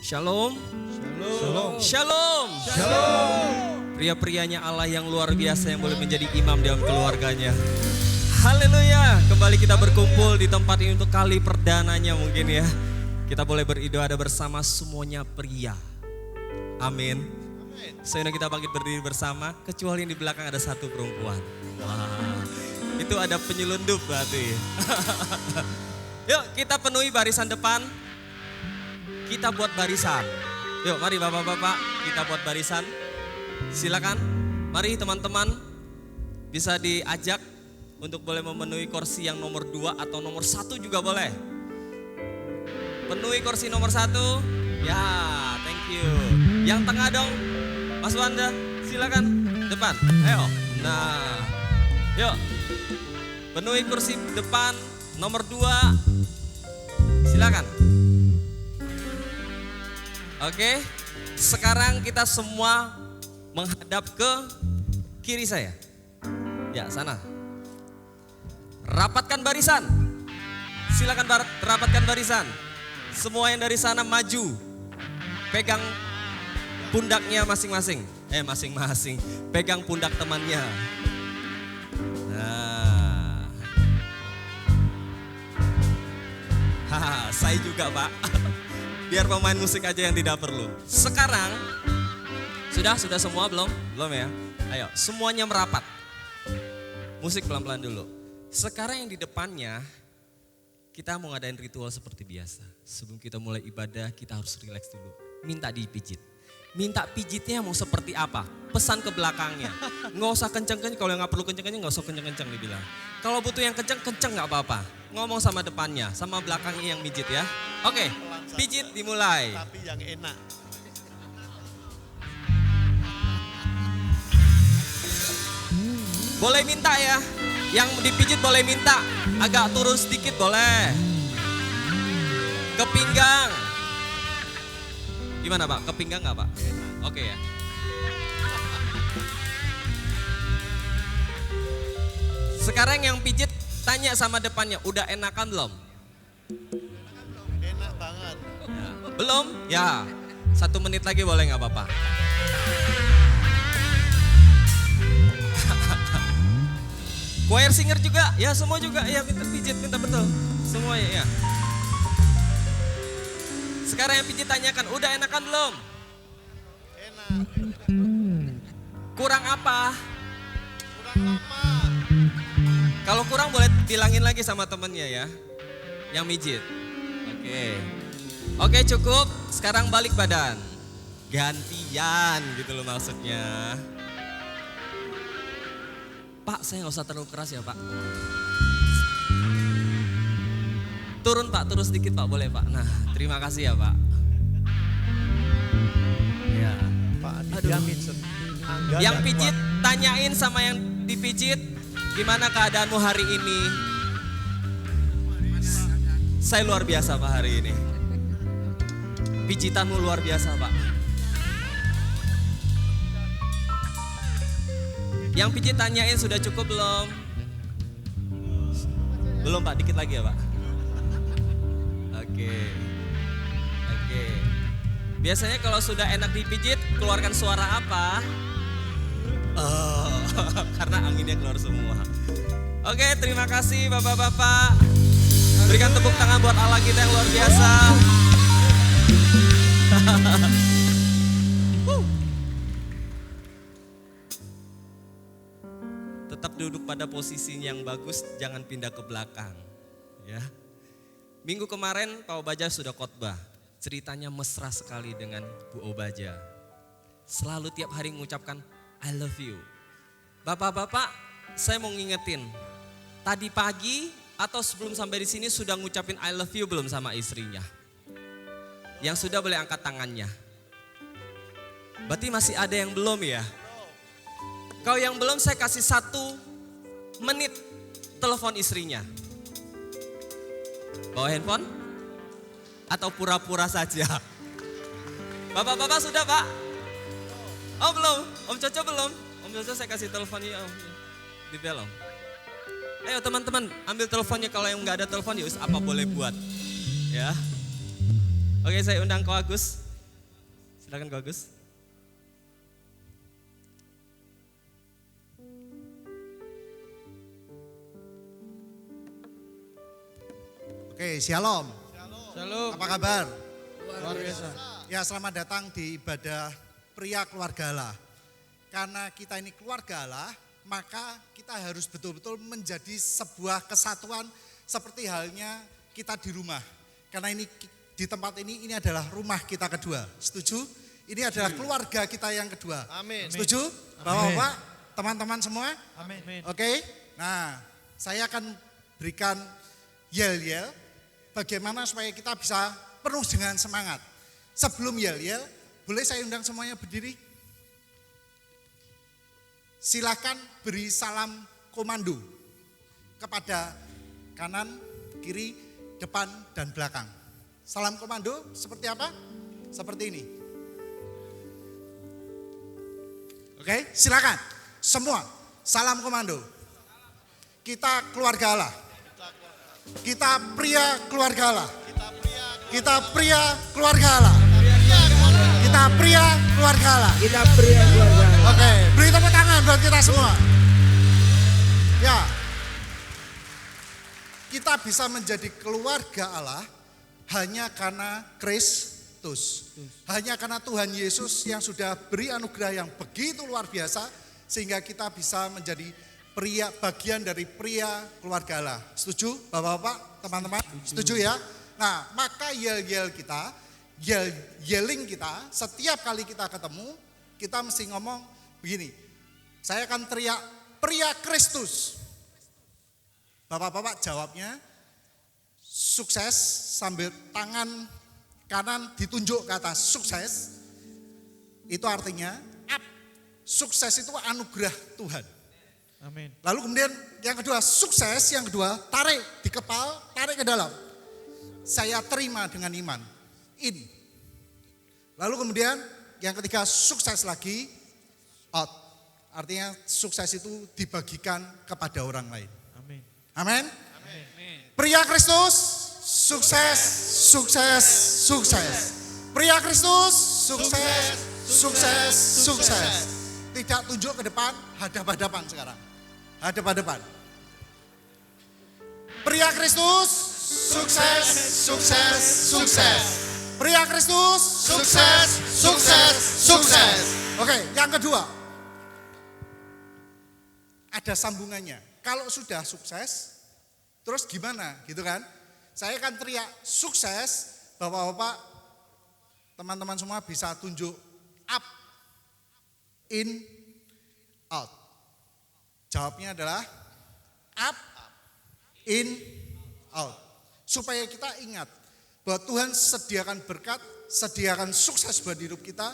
Shalom. Shalom. Shalom. Shalom. Pria-prianya Allah yang luar biasa yang boleh menjadi imam dalam keluarganya. Haleluya. Kembali kita berkumpul di tempat ini untuk kali perdananya mungkin ya. Kita boleh beribadah bersama semuanya pria. Amin. Sehingga kita bangkit berdiri bersama, kecuali yang di belakang ada satu perempuan. Wah, itu ada penyelundup berarti. Yuk kita penuhi barisan depan. Kita buat barisan. Yuk mari bapak-bapak kita buat barisan. Silakan. Mari teman-teman bisa diajak untuk boleh memenuhi kursi yang nomor 2 atau nomor 1 juga boleh. Penuhi kursi nomor 1. Ya, thank you. Yang tengah dong, Mas Wanda, silakan depan. Ayo. Nah, yuk. Penuhi kursi depan nomor 2. Silakan. Oke, sekarang kita semua menghadap ke kiri saya. Ya, sana. Rapatkan barisan. Silakan rapatkan barisan. Semua yang dari sana maju. Pegang pundaknya masing-masing. Masing-masing. Pegang pundak temannya. Nah. Haha, saya juga, Pak. Biar pemain musik aja yang tidak perlu. Sekarang, sudah semua belum? Belum ya? Ayo, semuanya merapat. Musik pelan-pelan dulu. Sekarang yang di depannya, kita mau ngadain ritual seperti biasa. Sebelum kita mulai ibadah, kita harus rileks dulu. Minta dipijit. Minta pijitnya mau seperti apa? Pesan ke belakangnya. Nggak usah kenceng-kenceng, kalau yang nggak perlu kenceng-kenceng nggak usah kenceng-kenceng dibilang. Kalau butuh yang kenceng nggak apa-apa. Ngomong sama depannya, sama belakangnya yang mijit ya. Oke, pijit dimulai. Tapi yang enak. Boleh minta ya, yang dipijit boleh minta. Agak turun sedikit boleh. Ke pinggang. Gimana Pak, ke pinggang nggak Pak? Oke ya. Sekarang yang pijit tanya sama depannya, udah enakan belum? Enak banget. Ya. Belum? Ya, 1 menit lagi boleh nggak Bapak? Choir singer juga, ya semua juga, ya minta pijit, minta betul. Semuanya ya. Sekarang yang pijit tanyakan, udah enakan belum? Enak. Kurang apa? Kurang lama. Kalau kurang boleh bilangin lagi sama temennya ya, yang mijit. Oke, cukup. Sekarang balik badan. Gantian gitu loh maksudnya. Pak, saya nggak usah terlalu keras ya Pak. Turun Pak, turun sedikit Pak, boleh Pak. Nah, terima kasih ya Pak. Ya. Pak Aduh. dijamin. Yang pijit tanyain sama yang dipijit, gimana keadaanmu hari ini? Saya luar biasa Pak hari ini. Pijitanmu luar biasa Pak. Yang pijit tanyain sudah cukup belum? Belum Pak, dikit lagi ya Pak. Oke. Biasanya kalau sudah enak dipijit, keluarkan suara apa? Oh, karena anginnya keluar semua. Oke, terima kasih Bapak-bapak. Berikan tepuk tangan buat Allah kita yang luar biasa. Tetap duduk pada posisi yang bagus, jangan pindah ke belakang. Ya. Minggu kemarin Pak Obaja sudah khotbah. Ceritanya mesra sekali dengan Bu Obaja. Selalu tiap hari mengucapkan I love you. Bapak-bapak, saya mau ngingetin. Tadi pagi atau sebelum sampai di sini sudah ngucapin I love you belum sama istrinya? Yang sudah boleh angkat tangannya. Berarti masih ada yang belum ya? Kalau yang belum saya kasih 1 menit telepon istrinya. Bawa handphone? Atau pura-pura saja? Bapak-bapak sudah Pak? Oh belum? Om Coco belum? Om Coco saya kasih teleponnya Om. Di belom. Ayo teman-teman ambil teleponnya, kalau yang nggak ada telepon ya apa boleh buat. Ya. Oke, saya undang Ko Agus. Silakan Kak Agus. Oke, shalom. Shalom. Apa kabar? Luar biasa. Ya, selamat datang di ibadah pria keluarga Allah. Karena kita ini keluarga Allah, maka kita harus betul-betul menjadi sebuah kesatuan seperti halnya kita di rumah. Karena ini di tempat ini adalah rumah kita kedua. Setuju? Ini adalah keluarga kita yang kedua. Amin. Setuju? Bapak-bapak, teman-teman semua? Amin. Oke? Nah, saya akan berikan yel-yel bagaimana supaya kita bisa penuh dengan semangat. Sebelum yel-yel, boleh saya undang semuanya berdiri? Silakan beri salam komando kepada kanan, kiri, depan, dan belakang. Salam komando seperti apa? Seperti ini. Oke, silakan. Semua salam komando. Kita keluarga Allah. Kita pria keluarga Allah. Kita pria keluarga Allah. Kita pria keluarga Allah. Kita pria keluarga. Oke, beri tepuk tangan buat kita semua. Ya. Kita bisa menjadi keluarga Allah hanya karena Kristus. Hanya karena Tuhan Yesus yang sudah beri anugerah yang begitu luar biasa sehingga kita bisa menjadi bagian dari pria keluarga Allah. Setuju Bapak-bapak, teman-teman? Setuju ya? Nah, maka yel-yel kita, yelling kita, setiap kali kita ketemu, kita mesti ngomong begini. Saya akan teriak, pria Kristus. Bapak-bapak jawabnya, sukses sambil tangan kanan ditunjuk ke atas, sukses. Itu artinya, sukses itu anugerah Tuhan. Amin. Lalu kemudian yang kedua, sukses, yang kedua, tarik di kepal, tarik ke dalam. Saya terima dengan iman, in. Lalu kemudian yang ketiga, sukses lagi, out. Artinya sukses itu dibagikan kepada orang lain. Amin. Amin. Pria Kristus, sukses, sukses, sukses. Pria Kristus, sukses, sukses, sukses. Tidak tunjuk ke depan, hadap-hadapan sekarang. Hadap-hadapan. Pria Kristus, sukses, sukses, sukses. Pria Kristus, sukses, sukses, sukses. Oke, yang kedua. Ada sambungannya. Kalau sudah sukses, terus gimana gitu kan? Saya akan teriak sukses, Bapak-bapak, teman-teman semua bisa tunjuk up, in, out. Jawabnya adalah up, in, out. Supaya kita ingat bahwa Tuhan sediakan berkat, sediakan sukses buat hidup kita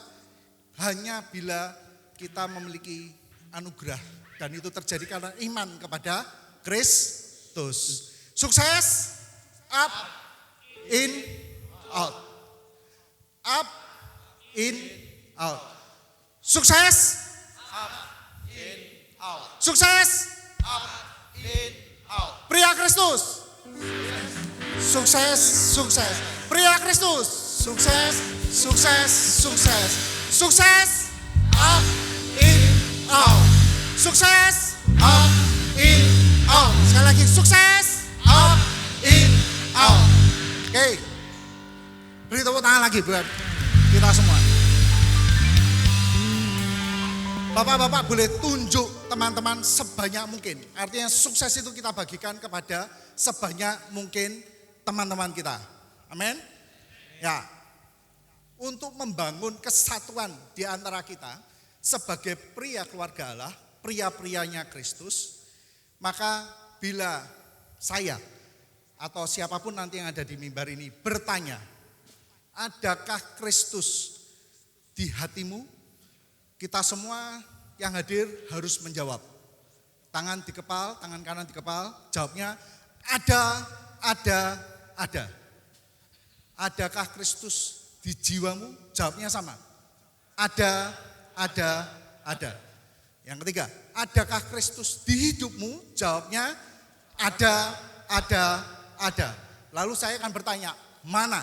hanya bila kita memiliki anugerah. Dan itu terjadi karena iman kepada Kristus. Sukses, up, in, out. Up, in, out. Sukses, Up, in, out. sukses, Up, in, out. pria Kristus. Sukses, sukses. Pria Kristus. Sukses, sukses, sukses. Sukses, up, in, out. Sukses, up, in, out. Sekali lagi, sukses, up, in, out. Oke. Beri tepuk tangan lagi buat kita semua. Bapak-bapak boleh tunjuk teman-teman sebanyak mungkin. Artinya sukses itu kita bagikan kepada sebanyak mungkin teman-teman kita. Amin. Ya. Untuk membangun kesatuan di antara kita sebagai pria keluarga Allah, pria-prianya Kristus, maka bila saya atau siapapun nanti yang ada di mimbar ini bertanya, adakah Kristus di hatimu? Kita semua yang hadir harus menjawab. Tangan di kepal, tangan kanan di kepal, jawabnya ada. Adakah Kristus di jiwamu? Jawabnya sama. Ada. Yang ketiga, adakah Kristus di hidupmu? Jawabnya ada. Lalu saya akan bertanya, mana?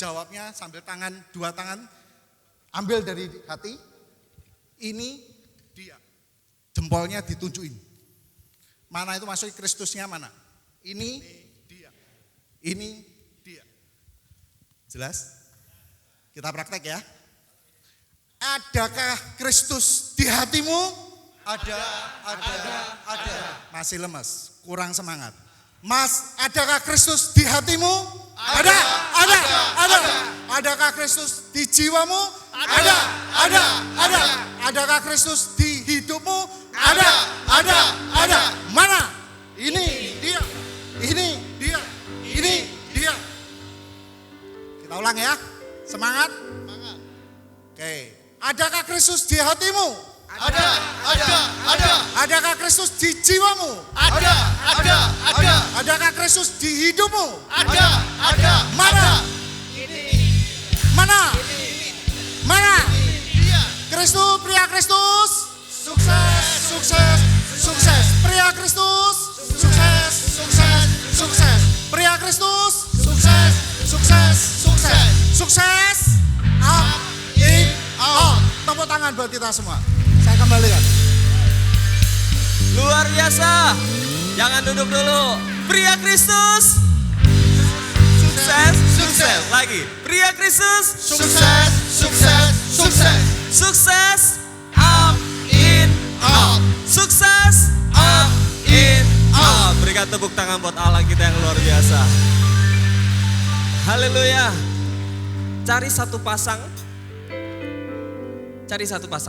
Jawabnya sambil dua tangan Ambil dari hati, ini dia. Jempolnya ditunjukin. Mana itu maksudnya Kristusnya mana? Ini dia. Ini dia. Jelas? Kita praktek ya. Adakah Kristus di hatimu? Ada. Masih lemes, kurang semangat. Mas, adakah Kristus di hatimu? Ada. Adakah Kristus di jiwamu? Ada. Adakah Kristus di hidupmu? Ada. Mana? Ini dia. Kita ulang ya. Semangat. Oke. Adakah Kristus di hatimu? Ada. Adakah Kristus di jiwamu? Ada. Adakah Kristus di hidupmu? Ada. Mana? Dia. Kristus, pria Kristus. Sukses. Pria Kristus. Sukses. Pria Kristus. Sukses. Up, in, out. Tepuk tangan buat kita semua. Saya kembalikan. Luar biasa. Jangan duduk dulu. Pria Kristus. Sukses. Lagi. Pria Kristus. Sukses. Up, in, out. Sukses. Up, in, out. Berikan tepuk tangan buat Allah kita yang luar biasa. Haleluya. Cari satu pasang,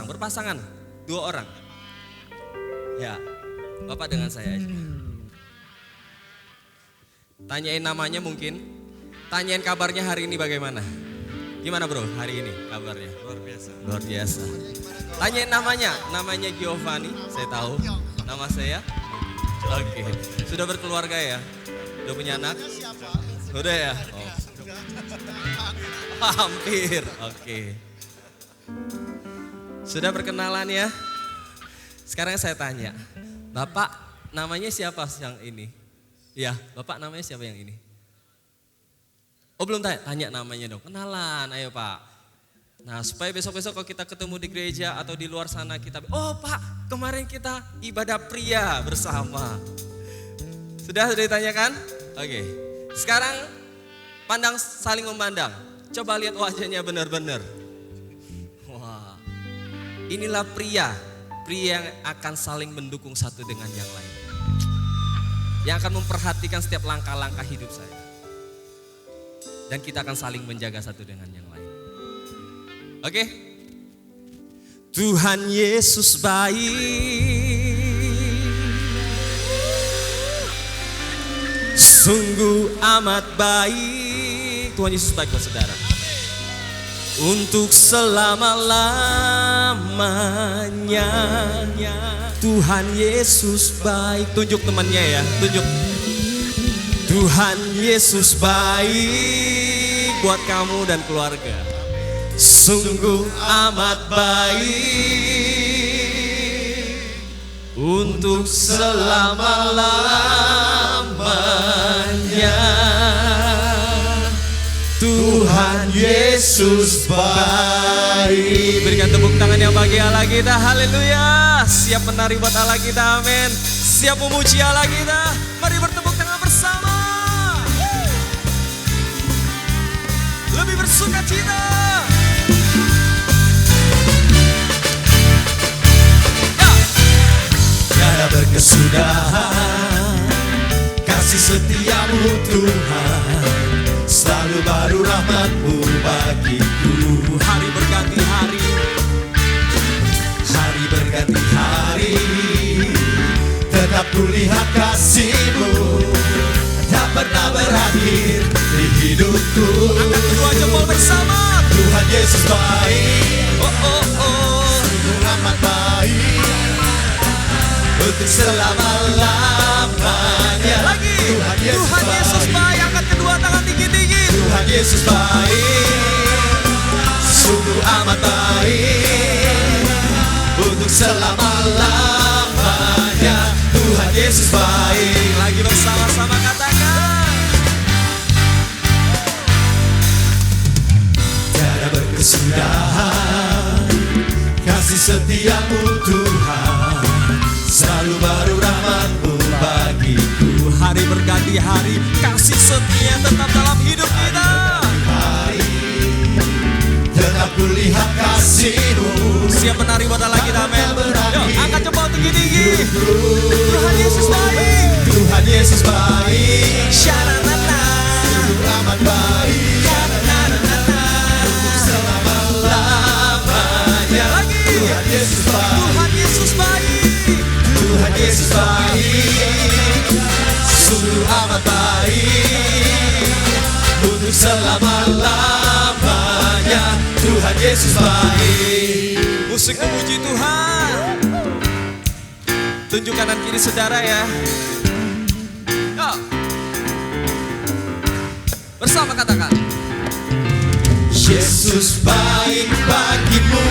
berpasangan, 2 orang. Ya, Bapak dengan saya aja. Tanyain namanya mungkin, tanyain kabarnya hari ini bagaimana. Gimana bro hari ini kabarnya? Luar biasa. Tanyain namanya Giovanni, saya tahu. Nama saya? Oke. Sudah berkeluarga ya? Udah punya anak? Udah ya? Oh. Hampir, oke. Sudah berkenalan ya? Sekarang saya tanya, Bapak namanya siapa yang ini? Ya, Bapak namanya siapa yang ini? Oh belum tanya namanya dong, kenalan, ayo Pak. Nah supaya besok-besok kalau kita ketemu di gereja atau di luar sana kita, oh Pak kemarin kita ibadah pria bersama. Sudah ditanyakan? Oke, sekarang saling memandang. Coba lihat wajahnya benar-benar. Wah, inilah pria yang akan saling mendukung satu dengan yang lain. Yang akan memperhatikan setiap langkah-langkah hidup saya. Dan kita akan saling menjaga satu dengan yang lain. Oke? Tuhan Yesus baik. Sungguh amat baik. Tuhan Yesus baik buat saudara. Untuk selama-lamanya Tuhan Yesus baik. Tunjuk temannya ya, tunjuk. Tuhan Yesus baik buat kamu dan keluarga. Sungguh amat baik untuk selama-lamanya. Tuhan Yesus baik. Berikan tepuk tangan yang bagi Allah kita. Haleluya. Siap menari buat Allah kita. Amin. Siap memuji Allah kita. Mari bertepuk tangan bersama. Lebih bersuka cita. Tiada berkesudahan kasih setiamu Tuhan. Selalu baru rahmat-Mu bagiku. Hari berganti hari, hari berganti hari, tetap kulihat kasih-Mu tak pernah berakhir di hidupku. Angkat kedua jempol bersama. Tuhan Yesus baik. Oh oh oh. Sungguh amat baik untuk selama-lamanya. Lagi. Tuhan Yesus baik. Angkat kedua tangan tinggi-tinggi. Tuhan Yesus baik, sungguh amat baik untuk selama-lamanya. Tuhan Yesus baik. Lagi bersama-sama katakan. Tiada berkesudahan setiamu Tuhan, selalu baru rahmat-Mu bagiku. Hari berganti hari, kasih setia tetap dalam hidup kita. Tetap kulihat kasih-Mu. Siap menari buat Allah kita, amin. Yuk, angkat jempol tinggi-tinggi. Tuhan Yesus baik. Tuhan Yesus baik, Syaranana. sungguh amat baik, untuk selama-lamanya. Lagi. Tuhan Yesus baik, Tuhan Yesus baik. Tuhan Yesus baik, sungguh amat baik, untuk selama-lamanya. Tuhan Yesus baik. Musik memuji Tuhan. Tunjuk kanan kiri saudara ya. Yuk. Bersama katakan. Yesus baik bagimu,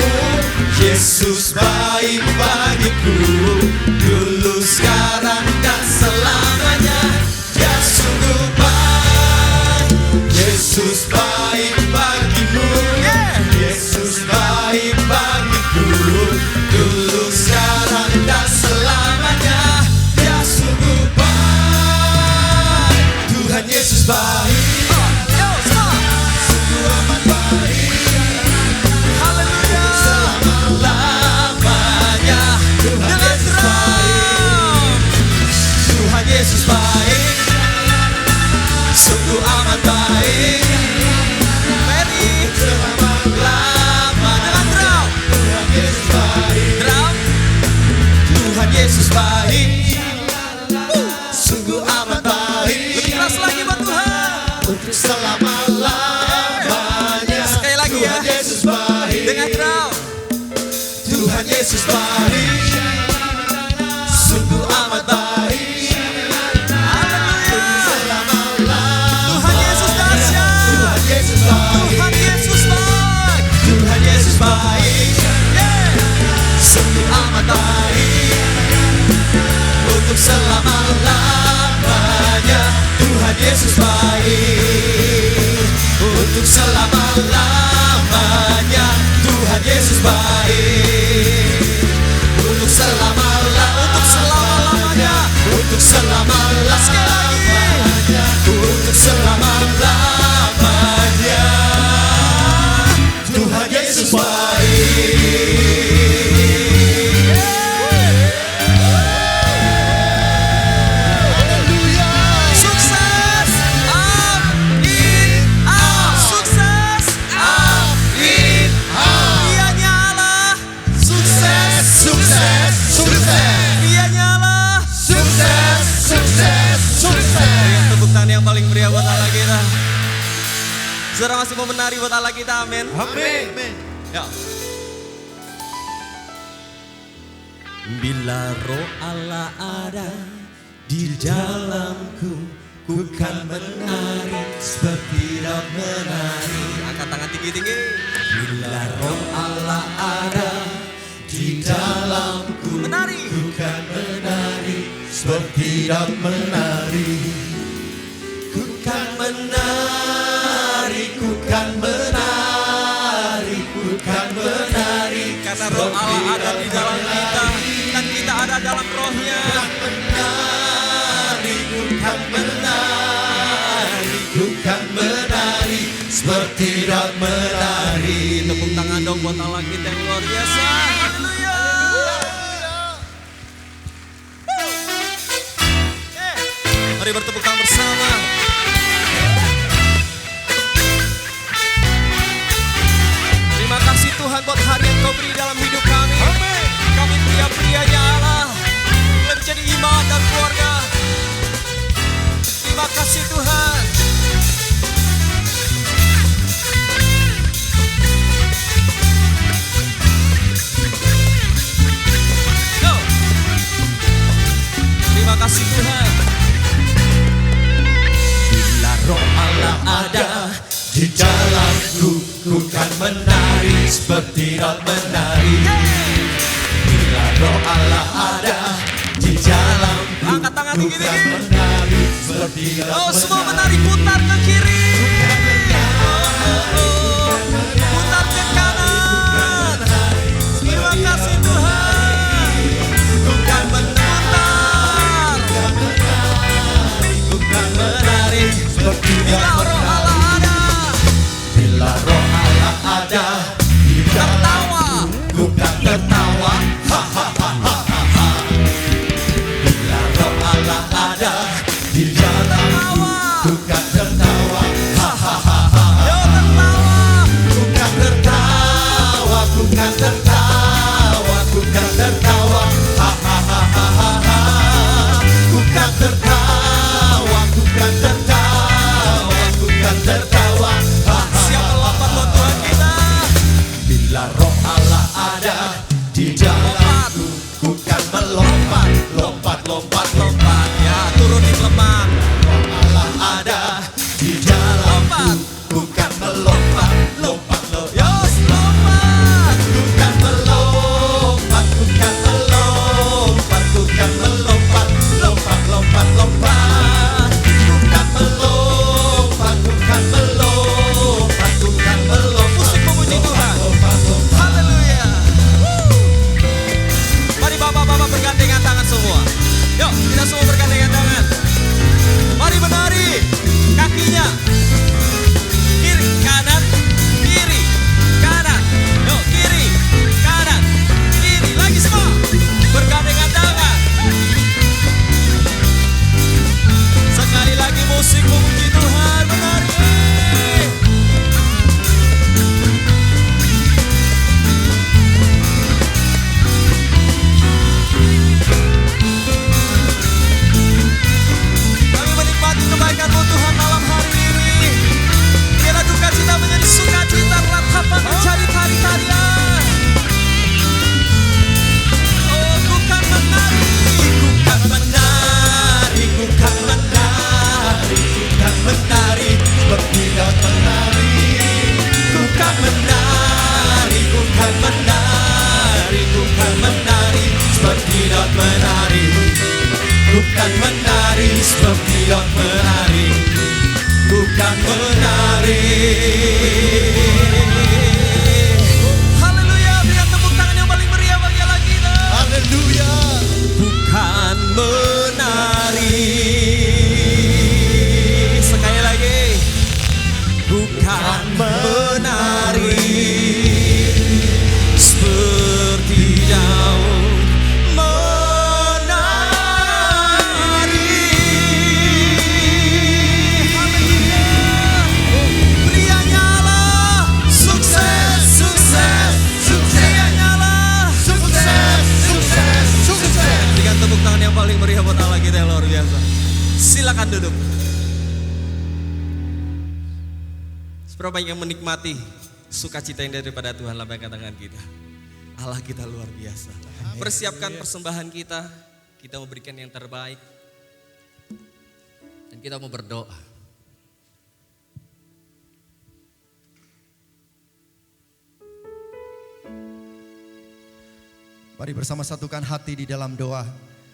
Yesus baik bagiku, dulu sekarang dan selamanya. Dia sungguh baik. Yesus baik bagimu, Yesus baik bagiku, dulu sekarang dan selamanya. Dia sungguh baik. Tuhan Yesus baik, sungguh amat baik, Haleluya. selama-lamanya. Tuhan Yesus baik, Tuhan Yesus baik, sungguh amat baik, Mary. selama-lamanya. Dengan drum. Tuhan Yesus baik, Drum. Tuhan Yesus baik, sungguh amat baik, Lebih keras lagi buat Tuhan. untuk selama-lamanya. Sekali lagi ya. Tuhan Yesus baik, Dengan drum. Tuhan Yesus baik, sungguh amat baik, Haleluya. selama-lamanya. Tuhan Yesus dahsyat. Tuhan Yesus baik, Tuhan Yesus baik. Tuhan Yesus baik, Yeah. sungguh amat baik, untuk selama-lamanya. Tuhan Yesus baik, untuk selama-lamanya. Tuhan Yesus baik, untuk selama-lamanya. Untuk selama-lamanya. Untuk selama-lamanya. Tuhan Yesus baik. Sukses. Up in out. Sukses. Up in out. Dia nyala. Sukses, sukses, sukses, Dia nyala. sukses, sukses, sukses. Tepuk tangan yang paling meriah buat Allah kita. Saudara masih mau menari buat Allah kita, amin. Amin. Ya. Bila roh Allah ada Di dalamku, ku kan menari seperti Daud menari. angkat tangan tinggi-tinggi. Bila roh Allah ada di dalamku, Menari. ku kan menari seperti Daud menari. Ku kan menari, ku kan menari, ku kan menari. Karena roh Allah ada di dalam kita dan kita ada dalam rohnya. Bukan menari, bukan menari seperti Daud menari. Tepuk tangan dong buat Allah kita yang luar biasa. Haleluya. Mari bertepuk tangan bersama. Terima kasih Tuhan buat hari yang Kau beri dalam hidup kami. Kami pria-prianya Allah boleh menjadi iman dan keluarga. Terima kasih Tuhan. Go. Terima kasih Tuhan. Bila roh Allah ada di dalamku, ku kan menari seperti Daud menari. Bila roh Allah ada di dalamku, Angkat tangan ku kan tinggi-tinggi. menari seperti Daud Oh, semua menari. menari, putar ke kiri. Putar ke kanan. Terima kasih bertindak Bila roh Allah ada, Bila roh Allah ada di tertawa. dalamku, ku kan tertawa. Bila roh Allah ada di dalamku, ku kan tertawa. Yo tertawa. Ku kan tertawa, ku kan tertawa, ku kan tertawa. Ku kan tertawa, ku kan tertawa, ku kan tertawa. Siap melompat buat Tuhan kita. Bila roh Allah ada di dalamku, ku kan melompat, lompat, lompat, lompat. Ya turunin lemah. Roh Allah ada di dalamku, ku kan melompat, lompat, lompat. Yos lompat. Ku kan melompat, ku kan melompat, ku kan melompat, lompat, lompat, lompat. Ku kan melompat, ku kan melompat, ku kan melompat. Musik memuji Tuhan. Lompat, lompat. Haleluya. Mari bapak-bapak bergandengan tangan semua. Yuk kita semua bergandengan tangan. Mari menari. Kakinya. Kiri, kanan, kiri, kanan. Yuk kiri, kanan, kiri. Lagi semua. Bergandengan tangan. Sekali lagi musik memuji Tuhan. Menari. Kami menikmati kebaikan-Mu Tuhan malam hari ini. Biarlah duka cita menjadi sukacita, ratapan menjadi tari-tarian. Oh, ku kan menari, ku kan menari, Ku kan menari, ku kan menari, bertindak menari. Ku kan menari, ku kan menari, ku kan menari, bertindak menari. Ku kan menari, bertindak menari. Ku kan menari. Haleluya, berikan tepuk tangan yang paling meriah bagi Allah kita. Haleluya. Bukan menari. Sekali lagi. Bukan menari. Seperti daun menari. Haleluya. Prianya Allah. Sukses, sukses, sukses. Prianya Allah. Sukses, sukses, sukses. Berikan tepuk tangan yang paling meriah buat Allah kita yang luar biasa. Silakan duduk. Seberapa yang menikmati sukacita yang daripada Tuhan lambaikan tangan kita. Allah kita luar biasa. Persiapkan persembahan kita. Kita mau berikan yang terbaik. Dan kita mau berdoa. Mari bersama satukan hati di dalam doa.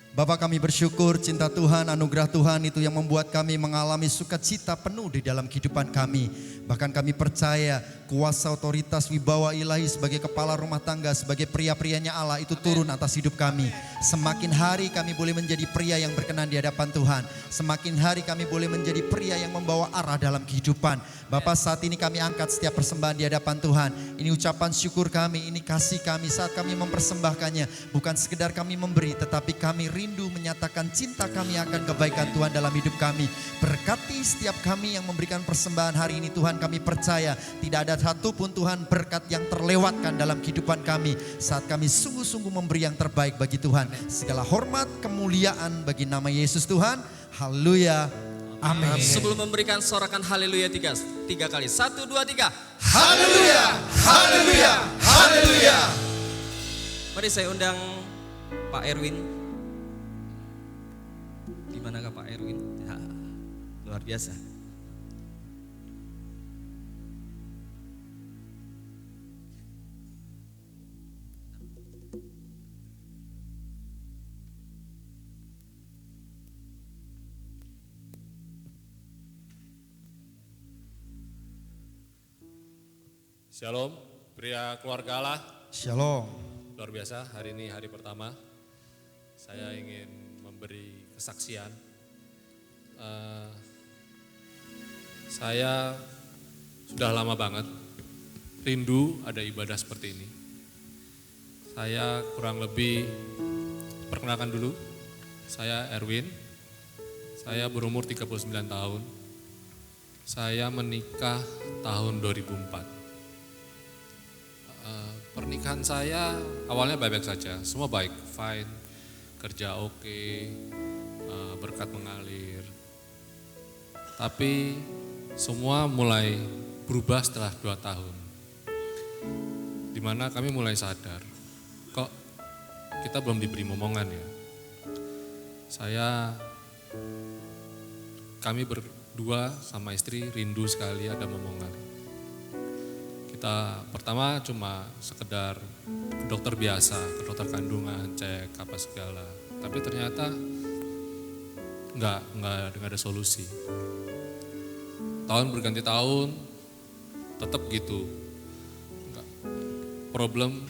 Bapa, kami bersyukur cinta Tuhan, anugerah Tuhan itu yang membuat kami mengalami sukacita penuh di dalam kehidupan kami. Bahkan kami percaya kuasa otoritas wibawa ilahi sebagai kepala rumah tangga, sebagai pria-prianya Allah itu turun atas hidup kami. Semakin hari kami boleh menjadi pria yang berkenan di hadapan Tuhan. Semakin hari kami boleh menjadi pria yang membawa arah dalam kehidupan. Bapa, saat ini kami angkat setiap persembahan di hadapan Tuhan. Ini ucapan syukur kami, ini kasih kami saat kami mempersembahkannya. Bukan sekedar kami memberi, tetapi kami rindu menyatakan cinta kami akan kebaikan Tuhan dalam hidup kami. Berkati setiap kami yang memberikan persembahan hari ini Tuhan, kami percaya tidak ada satupun Tuhan berkat yang terlewatkan dalam kehidupan kami. Saat kami sungguh-sungguh memberi yang terbaik bagi Tuhan. Segala hormat, kemuliaan bagi nama Yesus Tuhan. Haleluya. Amin. Sebelum memberikan sorakan haleluya tiga kali. 1, 2, 3. Haleluya, haleluya, haleluya. Mari saya undang Pak Erwin. Di manakah Pak Erwin? Ya, luar biasa. Shalom, pria keluarga Allah. Shalom. Luar biasa, hari ini hari pertama. Saya ingin memberi kesaksian. Saya sudah lama banget rindu ada ibadah seperti ini. Saya kurang lebih, perkenalkan dulu, saya Erwin, saya berumur 39 tahun, saya menikah tahun 2004. Pernikahan saya awalnya baik-baik saja, semua baik, fine, kerja oke, berkat mengalir. Tapi semua mulai berubah setelah 2 tahun. Dimana kami mulai sadar, kok kita belum diberi momongan ya. Kami berdua sama istri rindu sekali ada momongan. Kita pertama cuma sekedar ke dokter biasa, ke dokter kandungan, cek apa segala. Tapi ternyata nggak ada solusi. Tahun berganti tahun, tetap gitu. Problem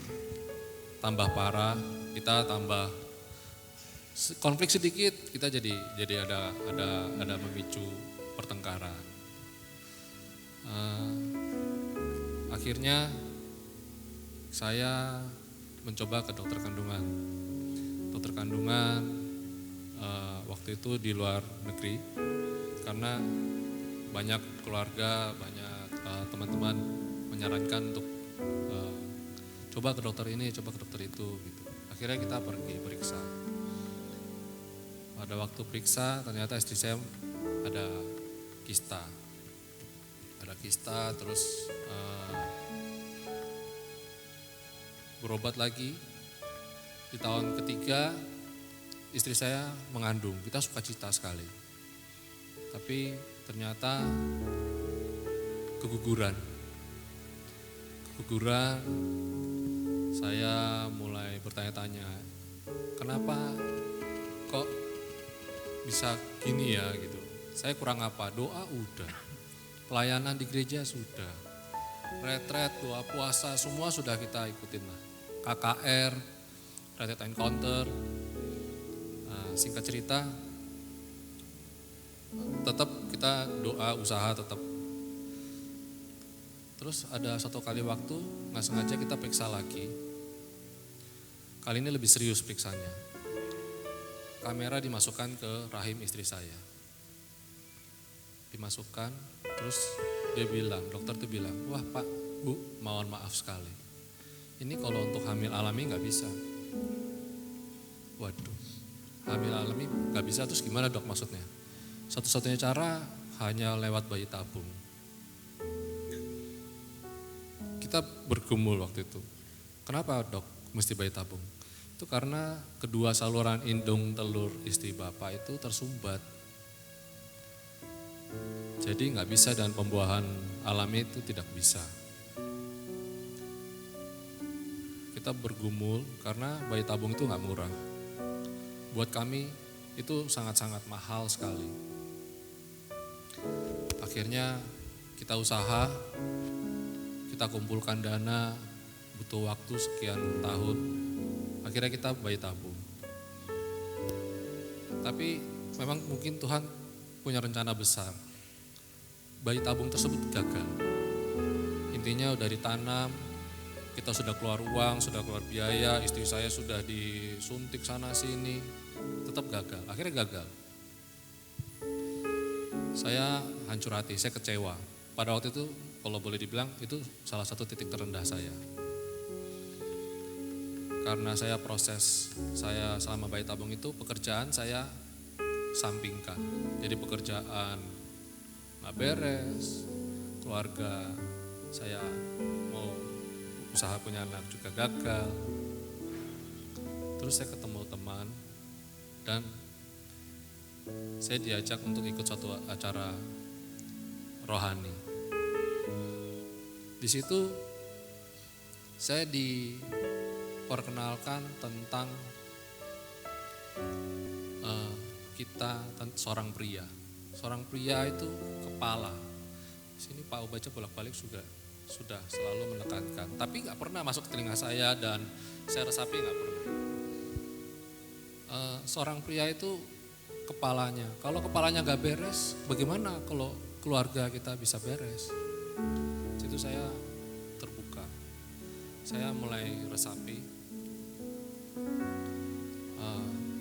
tambah parah, kita tambah konflik sedikit, kita jadi ada memicu pertengkaran. Akhirnya saya mencoba ke dokter kandungan. Dokter kandungan waktu itu di luar negeri karena banyak keluarga, banyak teman-teman menyarankan untuk coba ke dokter ini, coba ke dokter itu gitu. Akhirnya kita pergi periksa. Pada waktu periksa ternyata istri saya ada kista. Ada kista terus berobat lagi. Di tahun ketiga istri saya mengandung, kita sukacita sekali. Tapi ternyata keguguran, saya mulai bertanya-tanya, kenapa kok bisa gini ya gitu. Saya kurang apa, doa udah, pelayanan di gereja sudah, retret, doa puasa semua sudah kita ikutin lah. KKR, retret encounter, singkat cerita, tetap kita doa usaha tetap. Terus ada satu kali waktu nggak sengaja kita periksa lagi. Kali ini lebih serius periksanya. Kamera dimasukkan ke rahim istri saya. Dimasukkan, terus dia bilang, dokter tuh bilang, wah Pak, Bu, mohon maaf sekali. Ini kalau untuk hamil alami nggak bisa. Waduh, hamil alami nggak bisa, terus gimana dok maksudnya? Satu-satunya cara hanya lewat bayi tabung. Kita bergumul waktu itu. Kenapa dok mesti bayi tabung? Itu karena kedua saluran indung telur istri bapak itu tersumbat. Jadi nggak bisa dan pembuahan alami itu tidak bisa. Kita bergumul karena bayi tabung itu nggak murah. Buat kami itu sangat-sangat mahal sekali. Akhirnya kita usaha, kita kumpulkan dana, butuh waktu sekian tahun. Akhirnya kita bayi tabung. Tapi memang mungkin Tuhan punya rencana besar. Bayi tabung tersebut gagal. Intinya udah ditanam, kita sudah keluar uang, sudah keluar biaya, istri saya sudah disuntik sana sini, tetap gagal. Akhirnya gagal. Saya hancur hati, saya kecewa. Pada waktu itu, kalau boleh dibilang, itu salah satu titik terendah saya. Karena saya proses, saya selama bayi tabung itu, pekerjaan saya sampingkan. Jadi pekerjaan nggak beres, keluarga saya mau usaha punya anak juga gagal. Terus saya ketemu teman dan saya diajak untuk ikut satu acara rohani. Di situ saya diperkenalkan tentang kita seorang pria. Seorang pria itu kepala. Di sini Pak Ubaca bolak-balik sudah selalu menekankan, tapi nggak pernah masuk ke telinga saya dan saya resapi nggak pernah. Seorang pria itu kepalanya, kalau kepalanya nggak beres, bagaimana kalau keluarga kita bisa beres. Itu saya terbuka. Saya mulai resapi.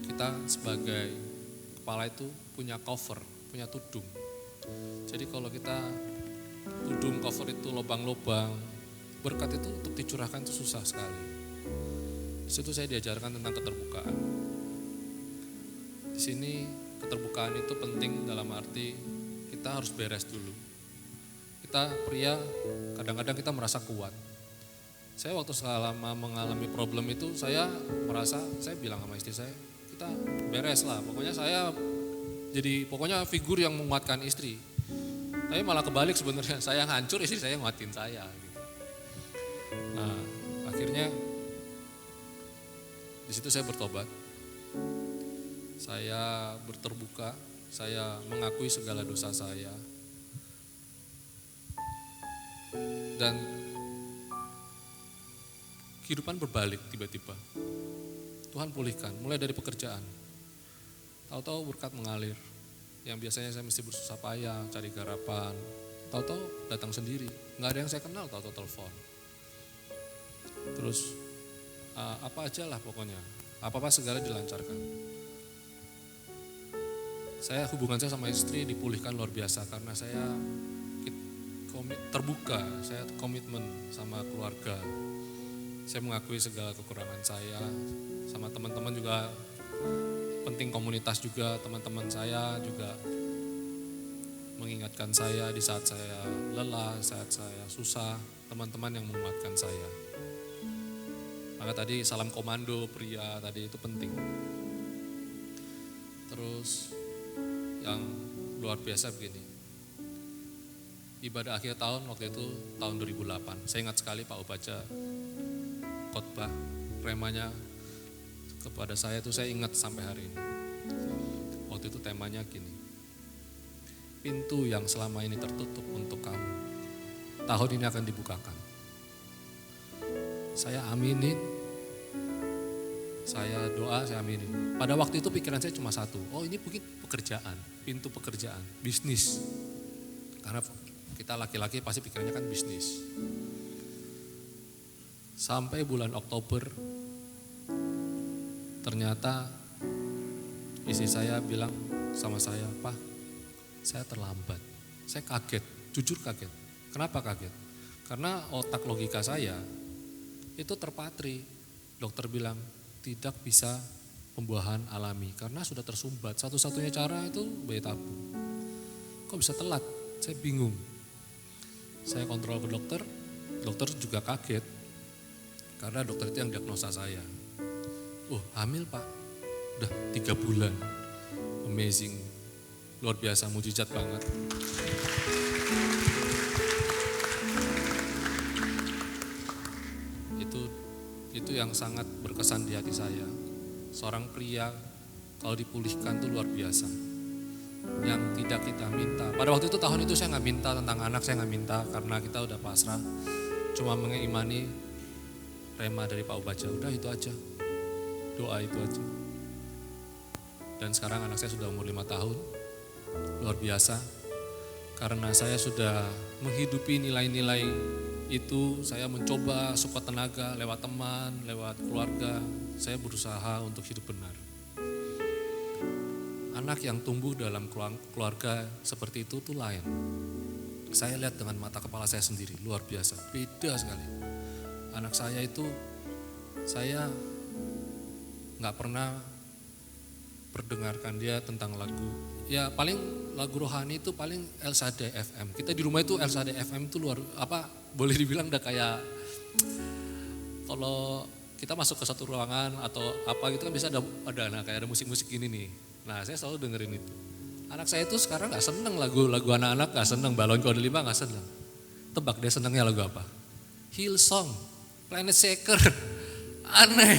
Kita sebagai kepala itu punya cover, punya tudung. Jadi kalau kita tudung cover itu lubang-lubang, berkat itu untuk dicurahkan itu susah sekali. Di situ saya diajarkan tentang keterbukaan. Di sini keterbukaan itu penting dalam arti kita harus beres dulu. Kita pria kadang-kadang kita merasa kuat. Saya waktu selama mengalami problem itu saya merasa, saya bilang sama istri saya, kita beres lah. Pokoknya saya jadi pokoknya figur yang menguatkan istri. Tapi malah kebalik sebenarnya, saya yang hancur, istri saya nguatin saya. Gitu. Nah akhirnya di situ saya bertobat. Saya berterbuka, saya mengakui segala dosa saya. Dan kehidupan berbalik tiba-tiba. Tuhan pulihkan, mulai dari pekerjaan. Tahu-tahu berkat mengalir. Yang biasanya saya mesti bersusah payah, cari garapan. Tahu-tahu datang sendiri. Nggak ada yang saya kenal, tahu-tahu telepon. Terus apa aja lah pokoknya. Apa-apa segala dilancarkan. Hubungan saya sama istri dipulihkan luar biasa karena saya terbuka, saya komitmen sama keluarga. Saya mengakui segala kekurangan saya, sama teman-teman juga penting komunitas juga, teman-teman saya juga mengingatkan saya di saat saya lelah, saat saya susah, teman-teman yang menguatkan saya. Maka tadi salam komando pria tadi itu penting. Terus yang luar biasa begini, ibadah akhir tahun waktu itu tahun 2008, saya ingat sekali Pak Ubaca khotbah remanya kepada saya itu saya ingat sampai hari ini. Waktu itu temanya gini, pintu yang selama ini tertutup untuk kamu, tahun ini akan dibukakan. Saya aminin, saya doa, saya aminin. Pada waktu itu pikiran saya cuma satu, oh ini mungkin pekerjaan, pintu pekerjaan, bisnis. Karena kita laki-laki pasti pikirannya kan bisnis. Sampai bulan Oktober, ternyata istri saya bilang sama saya, Pak, saya terlambat. Saya kaget, jujur kaget. Kenapa kaget? Karena otak logika saya itu terpatri. Dokter bilang tidak bisa pembuahan alami karena sudah tersumbat. Satu-satunya cara itu bayi tabung. Kok bisa telat? Saya bingung. Saya kontrol ke dokter, dokter juga kaget. Karena dokter itu yang diagnosa saya. Oh hamil Pak, udah 3 bulan. Amazing, luar biasa, mujizat banget. Itu yang sangat berkesan di hati saya. Seorang pria kalau dipulihkan itu luar biasa. Yang tidak kita minta. Pada waktu itu tahun itu saya nggak minta tentang anak, saya nggak minta karena kita udah pasrah. Cuma mengimani rema dari Pak Ubaca, udah itu aja. Doa itu aja. Dan sekarang anak saya sudah umur 5 tahun. Luar biasa. Karena saya sudah menghidupi nilai-nilai itu, saya mencoba sekuat tenaga lewat teman, lewat keluarga. Saya berusaha untuk hidup benar. Anak yang tumbuh dalam keluarga seperti itu tuh lain. Saya lihat dengan mata kepala saya sendiri, luar biasa, beda sekali. Anak saya itu, saya gak pernah perdengarkan dia tentang lagu. Ya paling lagu rohani itu paling El Shaddai FM. Kita di rumah itu El Shaddai FM itu boleh dibilang udah kayak kalau kita masuk ke satu ruangan atau apa gitu kan bisa kayak ada musik-musik gini nih. Nah saya selalu dengerin itu. Anak saya itu sekarang gak seneng lagu anak-anak, gak seneng Balon Kode 5 gak seneng. Tebak dia senengnya lagu apa? Hillsong, Planet Shaker, aneh,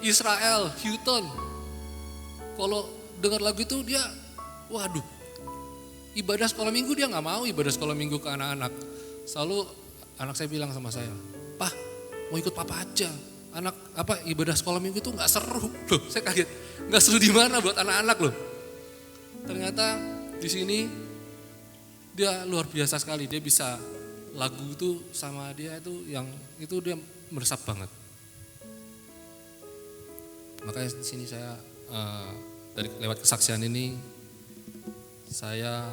Israel, Houghton. Kalau dengar lagu itu dia, waduh, ibadah sekolah minggu dia gak mau ibadah sekolah minggu ke anak-anak. Selalu anak saya bilang sama saya, Pak mau ikut papa aja. Ibadah sekolah minggu itu gak seru. Loh saya kaget, gak seru di mana buat anak-anak loh. Ternyata di sini Dia luar biasa sekali, dia bisa lagu itu sama dia itu yang itu dia meresap banget. Makanya di sini saya dari lewat kesaksian ini saya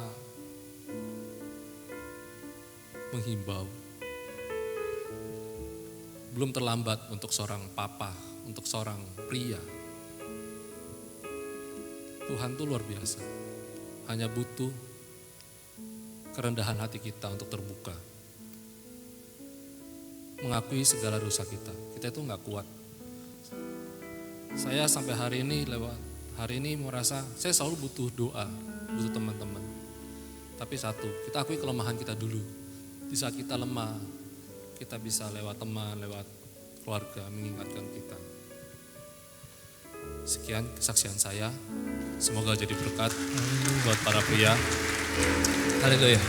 menghimbau, belum terlambat untuk seorang papa, untuk seorang pria. Tuhan itu luar biasa, hanya butuh kerendahan hati kita untuk terbuka, mengakui segala dosa kita. Kita itu nggak kuat. Saya sampai hari ini merasa saya selalu butuh doa, butuh teman-teman. Tapi satu, kita akui kelemahan kita dulu. Di saat kita lemah, kita bisa lewat teman, lewat keluarga mengingatkan kita. Sekian kesaksian saya. Semoga jadi berkat buat para pria. Haleluya.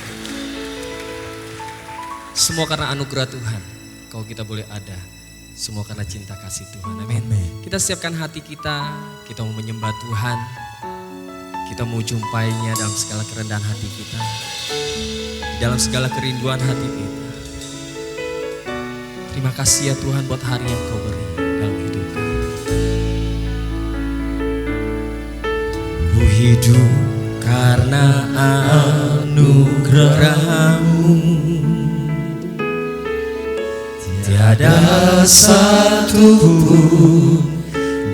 Semua karena anugerah Tuhan, kalau kita boleh ada. Semua karena cinta kasih Tuhan. Amin. Kita siapkan hati kita mau menyembah Tuhan. Kita mau jumpainya dalam segala kerendahan hati kita. Dalam segala kerinduan hati kita. Terima kasih ya Tuhan buat hari yang Kau beri dalam hidup kami. Ku hidup karena anugerah-Mu. Tiada satu pun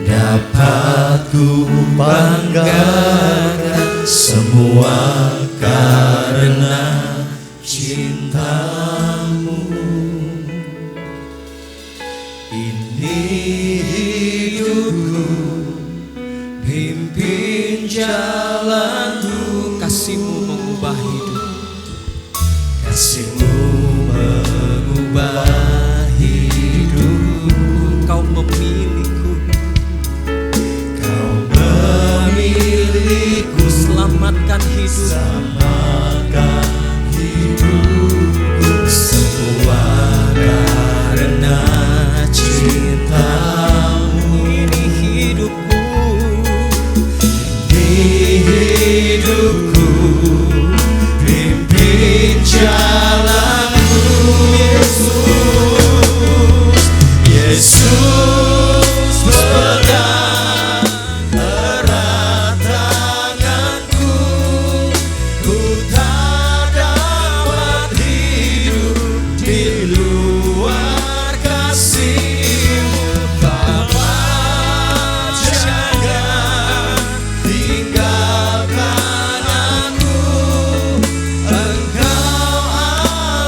dapat ku banggakan, semua karena cinta-Mu. Ini hidupku, pimpin jalanku. Kasih-Mu mengubah hidup, kasih-Mu mengubah hidup. Kau memilihku, Kau memilihku. Selamatkan hidup, selamatkan hidupku. Semua karena cinta-Mu. Ini hidupku, ini hidupku, pimpin jalanku. Yesus pegang erat tanganku, ku tak dapat hidup di luar kasih-Mu. Bapa, jangan tinggalkan aku, Engkau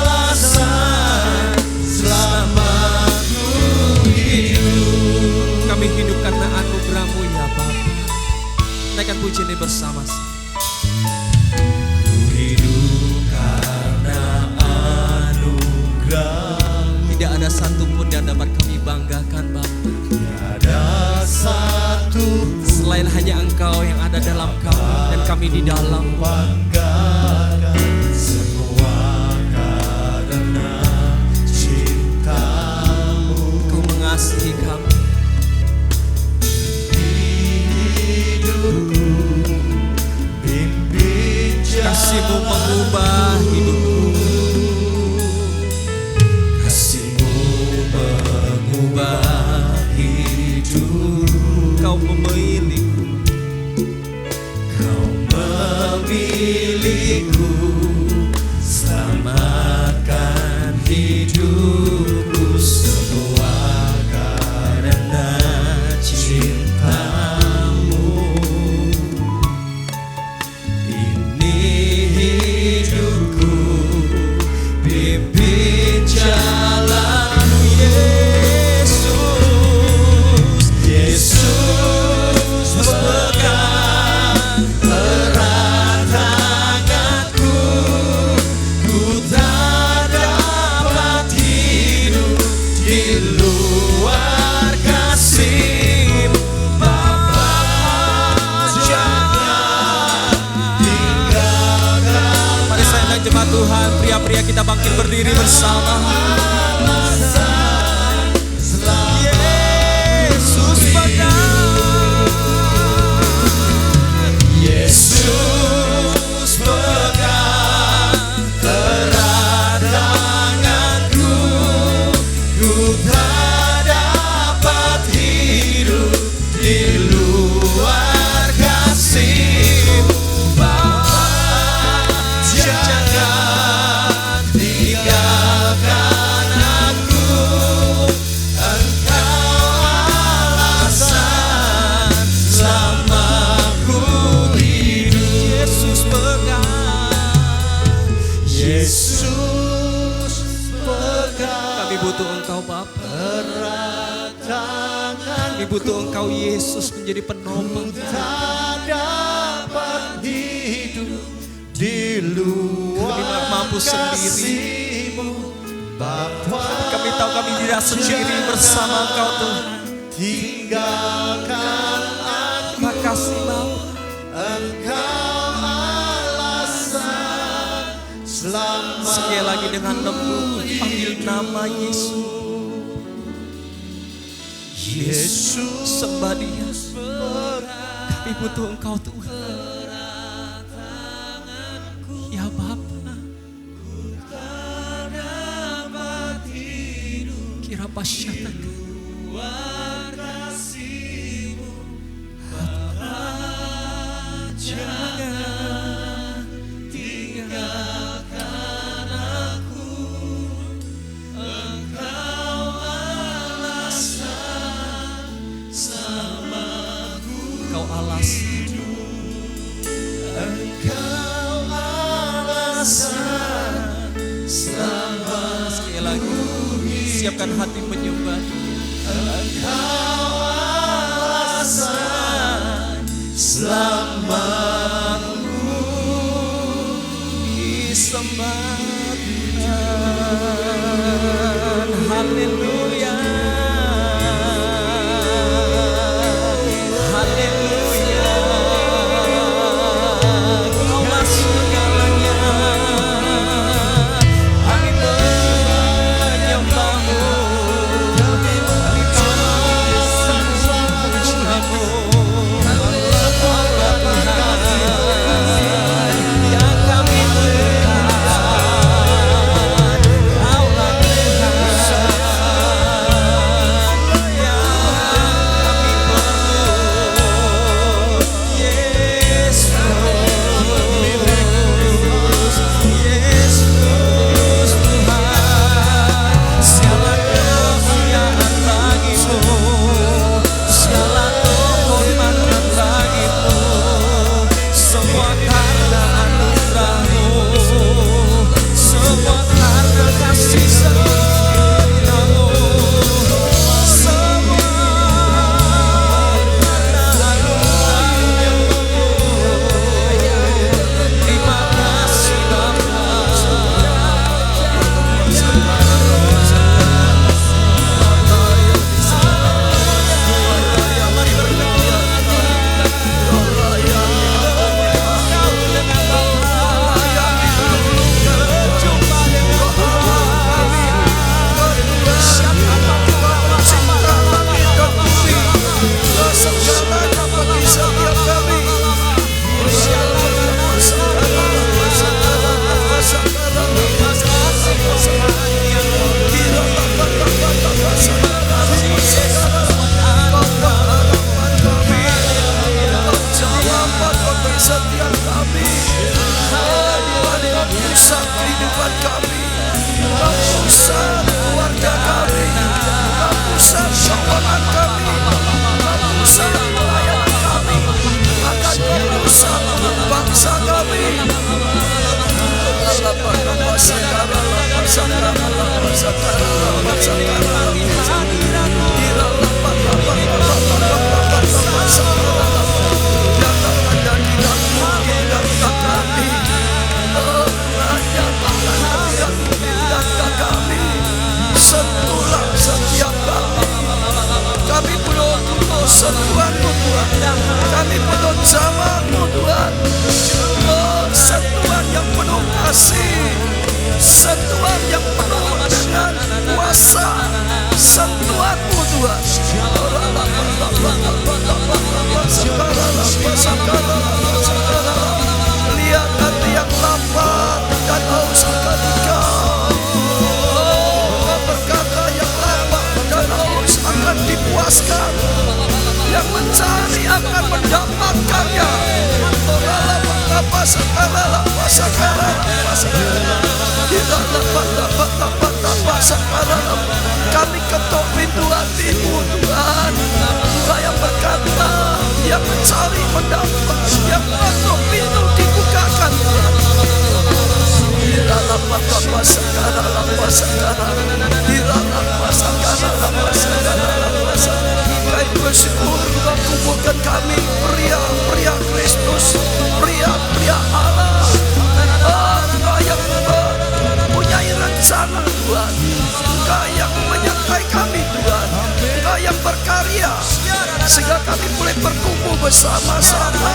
alasan selamatku hidup. Kami hidup karena anugerah-Mu ya Bapa. Naikkan puji ini bersama-sama. Ku hidup karena anugerah-Mu. Tidak ada satupun yang dapat kami banggakan Bapa. Tiada satu selain hanya Engkau yang ada dalam kami dan kami di dalam. Banggakan semua karena cinta-Mu. Kau mengasihi kami. Hidupku, pimpin kasih-Mu mengubah hidupku. Kasih-Mu mengubah hidup. Kau memilihku, Kau memilihku. Selamatkan hidupku. Semua karena cinta-Mu. Ini hidupku, pimpin jalan-Mu. Yesus, Yesus pegang erat tanganku, ku tak dapat hidup di luar kasih-Mu. Bapa, jangan tinggalkan. Mari saya dan jemaat Tuhan, pria-pria kita bangkit berdiri bersama. Yesus pegang, Yesus pegang Yesus pegang Kami butuh Engkau Bapa. erat tangan, Kami butuh Engkau Yesus menjadi penopang. tak dapat hidup di Kami luar tak mampu sendiri. kasih-Mu, Bapa. Kami tahu kami tidak sendiri bersama Engkau Tuhan. Tinggalkan aku, Terima kasih Bapa. Engkau alasan selamat. Sekali lagi dengan lembut panggil nama Yesus. Yesus Sembah Dia. Kami butuh Engkau Tuhan. Ya Bapa. Kira pasyata jangan tinggalkan aku. Engkau alasan samaku. Engkau alasan. Engkau alasan sama. Sekali lagi siapkan hati menyembah. Engkau alasan selamatku. Disembah Tuhan. Haleluya. Haleluya. Kaulah segalanya. Kami menyembah-Mu. Kami memuji-Mu. Allah Tuhan yang kami berikan. Kaulah Tuhan sentuhan-Mu Tuhan, kami penuh sama-Mu Tuhan. Oh, sentuhan yang penuh kasih, sentuhan yang penuh dengan kuasa, sentuhan-Mu Tuhan. Lihat hati yang lapar dan haus akan Engkau. Oh, berkata yang lapar dan haus akan dipuaskan, yang mencari akan mendapatkannya. Kami ketuk pintu hati-Mu Tuhan. Engkau yang berkata, yang mencari mendapat, yang ketuk pintu dibukakan Tuhan. Di dalam bersama-sama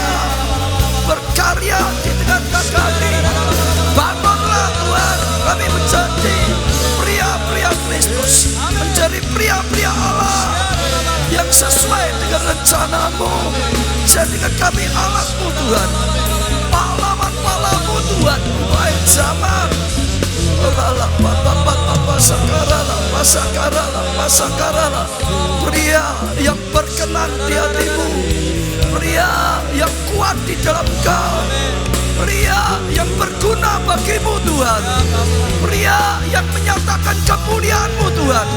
berkarya di tengah kami. Bangunlah Tuhan, kami menjadi pria-pria Kristus, menjadi pria-pria Allah yang sesuai dengan rencana-Mu. Jadikan kami alat-Mu Tuhan, pahlawan-pahlawan Tuhan, baik zaman. Pria yang berkenan di hati-Mu, pria yang kuat di dalam Kau, pria yang berguna bagi-Mu Tuhan, pria yang menyatakan kemuliaan-Mu Tuhan.